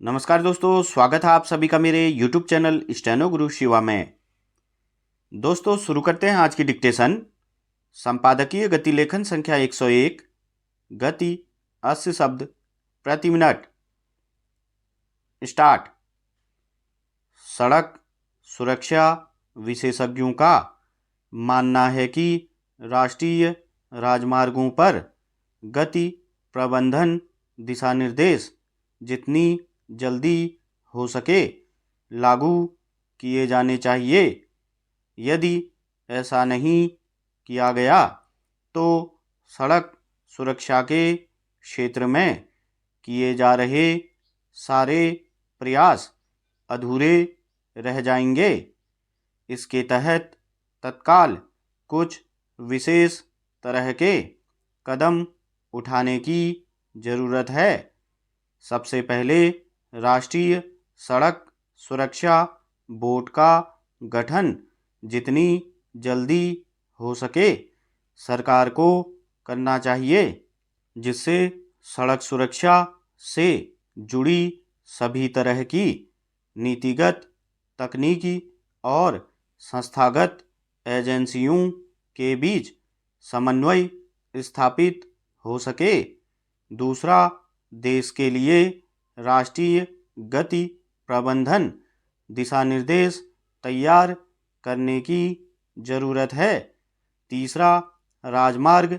नमस्कार दोस्तों, स्वागत है आप सभी का मेरे YouTube चैनल स्टेनो गुरु शिवा में। दोस्तों शुरू करते हैं आज की डिक्टेशन। संपादकीय गति लेखन संख्या 101। गति 80 शब्द प्रति मिनट। स्टार्ट। सड़क सुरक्षा विशेषज्ञों का मानना है कि राष्ट्रीय राजमार्गों पर गति प्रबंधन दिशा निर्देश जितनी जल्दी हो सके लागू किए जाने चाहिए। यदि ऐसा नहीं किया गया तो सड़क सुरक्षा के क्षेत्र में किए जा रहे सारे प्रयास अधूरे रह जाएंगे। इसके तहत तत्काल कुछ विशेष तरह के कदम उठाने की ज़रूरत है। सबसे पहले राष्ट्रीय सड़क सुरक्षा बोर्ड का गठन जितनी जल्दी हो सके सरकार को करना चाहिए, जिससे सड़क सुरक्षा से जुड़ी सभी तरह की नीतिगत, तकनीकी और संस्थागत एजेंसियों के बीच समन्वय स्थापित हो सके। दूसरा, देश के लिए राष्ट्रीय गति प्रबंधन दिशा निर्देश तैयार करने की ज़रूरत है। तीसरा, राजमार्ग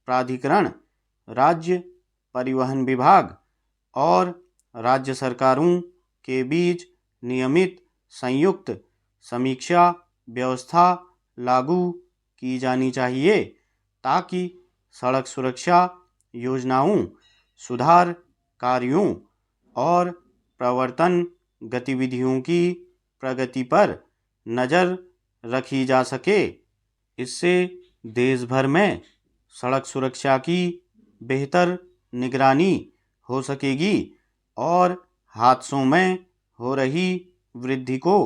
प्राधिकरण, राज्य परिवहन विभाग और राज्य सरकारों के बीच नियमित संयुक्त समीक्षा व्यवस्था लागू की जानी चाहिए ताकि सड़क सुरक्षा योजनाओं, सुधार कार्यों और प्रवर्तन गतिविधियों की प्रगति पर नज़र रखी जा सके। इससे देश भर में सड़क सुरक्षा की बेहतर निगरानी हो सकेगी और हादसों में हो रही वृद्धि को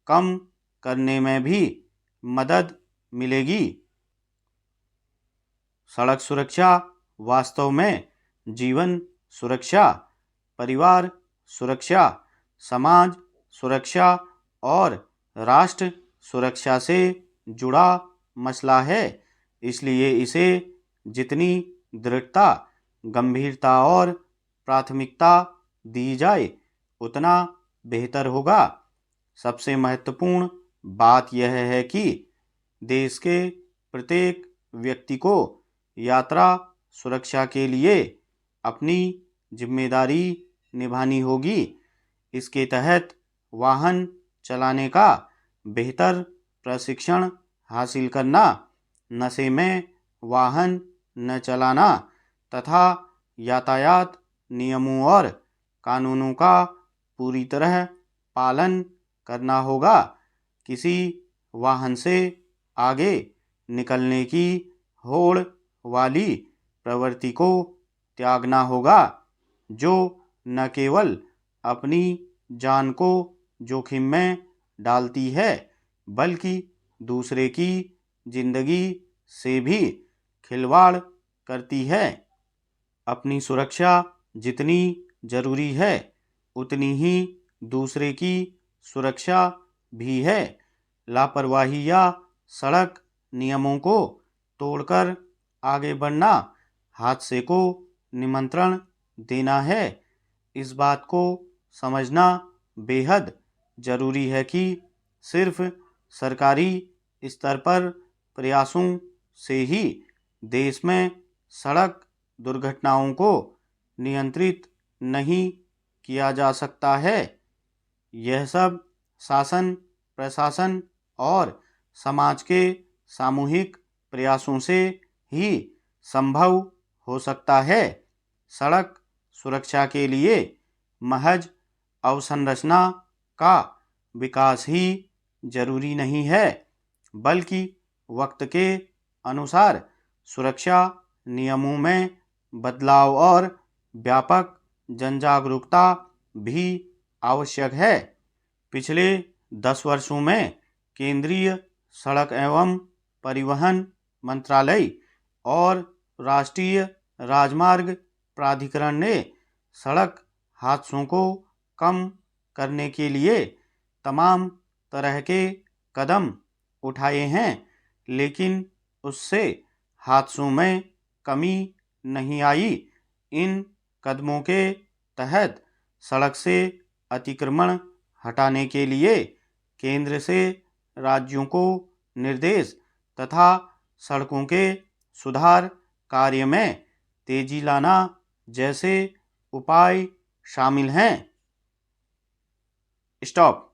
कम करने में भी मदद मिलेगी। सड़क सुरक्षा वास्तव में जीवन सुरक्षा, परिवार सुरक्षा, समाज सुरक्षा और राष्ट्र सुरक्षा से जुड़ा मसला है। इसलिए इसे जितनी दृढ़ता, गंभीरता और प्राथमिकता दी जाए उतना बेहतर होगा। सबसे महत्वपूर्ण बात यह है कि देश के प्रत्येक व्यक्ति को यात्रा सुरक्षा के लिए अपनी जिम्मेदारी निभानी होगी। इसके तहत वाहन चलाने का बेहतर प्रशिक्षण हासिल करना, नशे में वाहन न चलाना तथा यातायात नियमों और कानूनों का पूरी तरह पालन करना होगा। किसी वाहन से आगे निकलने की होड़ वाली प्रवृत्ति को त्यागना होगा, जो न केवल अपनी जान को जोखिम में डालती है बल्कि दूसरे की जिंदगी से भी खिलवाड़ करती है। अपनी सुरक्षा जितनी जरूरी है उतनी ही दूसरे की सुरक्षा भी है। लापरवाही या सड़क नियमों को तोड़कर आगे बढ़ना हादसे को निमंत्रण देना है। इस बात को समझना बेहद जरूरी है कि सिर्फ सरकारी स्तर पर प्रयासों से ही देश में सड़क दुर्घटनाओं को नियंत्रित नहीं किया जा सकता है। यह सब शासन, प्रशासन और समाज के सामूहिक प्रयासों से ही संभव हो सकता है। सड़क सुरक्षा के लिए महज अवसंरचना का विकास ही जरूरी नहीं है, बल्कि वक्त के अनुसार सुरक्षा नियमों में बदलाव और व्यापक जनजागरूकता भी आवश्यक है। पिछले 10 वर्षों में केंद्रीय सड़क एवं परिवहन मंत्रालय और राष्ट्रीय राजमार्ग प्राधिकरण ने सड़क हादसों को कम करने के लिए तमाम तरह के कदम उठाए हैं, लेकिन उससे हादसों में कमी नहीं आई। इन कदमों के तहत सड़क से अतिक्रमण हटाने के लिए केंद्र से राज्यों को निर्देश तथा सड़कों के सुधार कार्य में तेजी लाना जैसे उपाय शामिल हैं। स्टॉप।